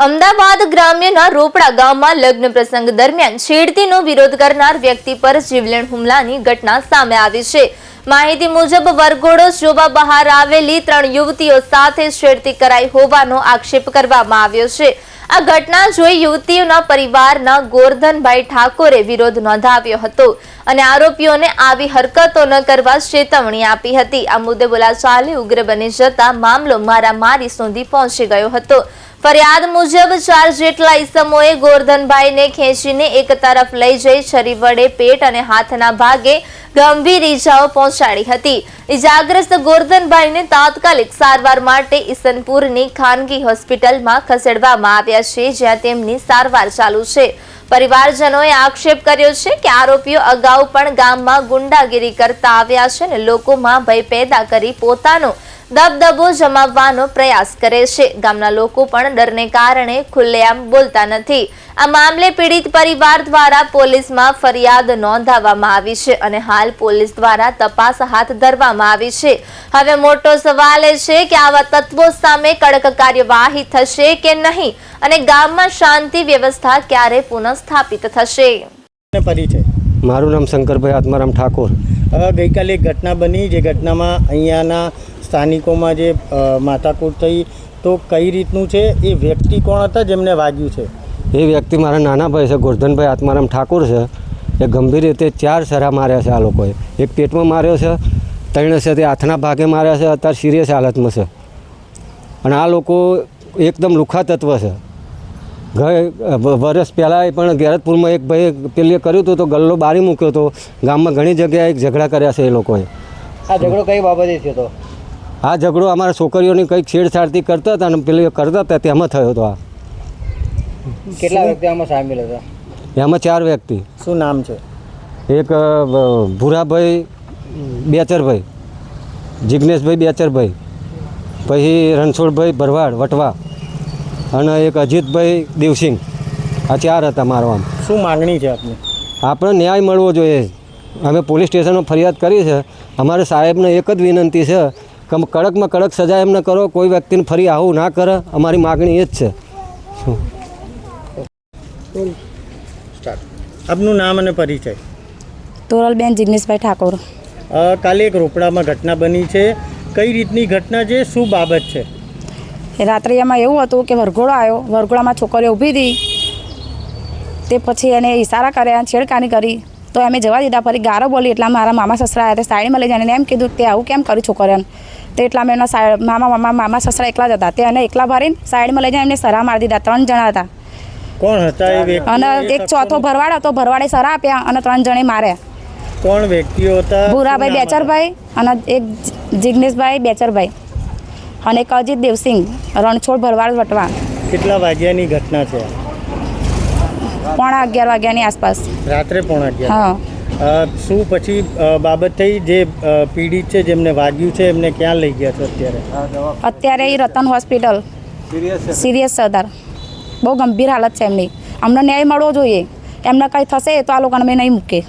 અમદાવાદ ગ્રામ્યના રોપડા ગામમાં લગ્ન પ્રસંગ દરમિયાન છેડતીનો વિરોધ કરનાર વ્યક્તિ પર જીવલેણ હુમલાની ઘટના સામે આવી છે। માહિતી મુજબ વરઘોડો જોવા બહાર આવેલી 3 યુવતીઓ સાથે છેડતી કરાઈ હોવાનો આક્ષેપ કરવામાં આવ્યો છે। આ ઘટના જોઈ યુવતીઓના પરિવારના ગોરધનભાઈ ઠાકોરે વિરોધ નોંધાવ્યો હતો અને આરોપીઓને આવી હરકતો ન કરવા ચેતવણી આપી હતી। આ મુદ્દે બોલાચાલી ઉગ્ર બની જતા મામલો મારામારી સુધી પહોંચી ગયો હતો। ફરિયાદ મુજબ 4 જેટલા ઈસમોએ ગોરધનભાઈને ખેંચીને એક તરફ લઈ જઈ છરી વડે પેટ અને હાથના ભાગે ગંભીર ઈજાઓ પહોંચાડી હતી। ઈજાગ્રસ્ત ગોરધનભાઈને તાત્કાલિક સારવાર માટે ઈસનપુરની ખાનગી હોસ્પિટલમાં ખસેડવામાં આવ્યા છે, જ્યાં તેમની સારવાર ચાલુ છે। પરિવારજનોએ આક્ષેપ કર્યો છે કે આરોપીઓ અગાઉ પણ ગામમાં ગુંડાગીરી કરતા આવ્યા છે અને લોકોમાં ભય પેદા કરી પોતાનો દબદબો જમાવવાનો પ્રયાસ કરે છે। ગામના લોકો પણ ડરને કારણે ખુલ્લેઆમ બોલતા નથી। આ મામલે પીડિત પરિવાર દ્વારા પોલીસમાં ફરિયાદ નોંધાવવામાં આવી છે અને હાલ પોલીસ દ્વારા તપાસ હાથ ધરવામાં આવી છે। હવે મોટો સવાલ એ છે કે આવા તત્વો સામે કડક કાર્યવાહી થશે કે નહીં અને ગામમાં શાંતિ વ્યવસ્થા ક્યારે પુનઃસ્થાપિત થશે। મારું નામ શંકરભાઈ આત્મારામ ઠાકોર। ગઈકાલે એક ઘટના બની, જે ઘટનામાં અહીંયાના સ્થાનિકોમાં જે માથાકૂટ થઈ, તો કઈ રીતનું છે, એ વ્યક્તિ કોણ હતા જેમને વાગ્યું છે? એ વ્યક્તિ મારા નાના ભાઈ છે, ગોરધનભાઈ આત્મારામ ઠાકોર છે। એ ગંભીર રીતે 4 સરા માર્યા છે। આ લોકોએ એક પેટમાં માર્યો છે, 3 છે તે હાથના ભાગે માર્યા છે, અત્યારે સિરિયસ હાલતમાં છે। અને આ લોકો એકદમ લુખા તત્વ છે। વર્ષ પહેલાં પણ ગેરતપુરમાં એક ભાઈ પેલી કર્યું હતું, તો ગલ્લો બારી મૂક્યો હતો। ગામમાં ઘણી જગ્યાએ ઝઘડા કર્યા છે એ લોકોએ। આ ઝઘડો કઈ બાબતે થયો હતો? આ ઝઘડો અમારા છોકરીઓની કંઈક છેડછાડથી કરતા હતા અને પેલી કરતા હતા તેમાં થયો હતો। આ કેટલા વ્યક્તિ આમાં સામેલ હતા? એમાં 4 વ્યક્તિ। શું નામ છે? એક ભૂરાભાઈ બેચરભાઈ, જિગ્નેશભાઈ બેચરભાઈ, પછી રણછોડભાઈ ભરવાડ વટવા અને એક અજીતભાઈ દેવસિંહ। આ 4 હતા મારવામાં। શું માંગણી છે આપની? આપણે ન્યાય મળવો જોઈએ। અમે પોલીસ સ્ટેશનમાં ફરિયાદ કરી છે। અમારે સાહેબને એક જ વિનંતી છે કે કડકમાં કડક સજા એમને કરો, કોઈ વ્યક્તિને ફરી આવું ના કરે। અમારી માગણી એ જ છે। આપનું નામ અને પરિચય? તોરલબેન જિગ્નેશભાઈ ઠાકોર। કાલે એક રોપડામાં ઘટના બની છે, કઈ રીતની ઘટના છે, શું બાબત છે? રાત્રે એમાં એવું હતું કે વરઘોડો આવ્યો, વરઘોડામાં છોકરીઓ ઊભી હતી, તે પછી એને ઈશારા કર્યા, છેડખાની કરી, તો અમે જવા દીધા। ફરી ગારો બોલી એટલા મારા મામા સસરા આવ્યા, સાઈડમાં લઈ જઈને એમ કીધું કે આવું કેમ કર્યું છોકરીઓને? તે એટલા મેં એમના મામા સસરા એકલા જ હતા, તે એને એકલા ભરીને સાઈડમાં લઈ જઈને એમને સરા મારી દીધા। 3 જણા હતા। કોણ હતા એ વ્યક્તિ? અને એક ચોથો ભરવાડ હતો, ભરવાડે સરા આપ્યા અને 3 જણે માર્યા। કોણ વ્યક્તિઓ હતા? ભૂરાભાઈ બેચરભાઈ અને એક જિગ્નેશભાઈ બેચરભાઈ અને એક અજીત દેવસિંહ, રણછોડ ભરવાડ વટવા। કેટલા વાગ્યાની ઘટના છે? 11:15 વાગ્યાની આસપાસ, રાત્રે 11:15। હા। શું પછી બાબત થઈ? જે પીડિત છે, જેમને વાગ્યું છે, એમને ક્યાં લઈ ગયા છો અત્યારે? અત્યારે એ રતન હોસ્પિટલ સિરિયસ સરદાર, બહુ ગંભીર હાલત છે એમની। અમને ન્યાય મળવો જોઈએ। એમને કંઈ થશે તો આ લોકોને મેં નહીં મૂકે।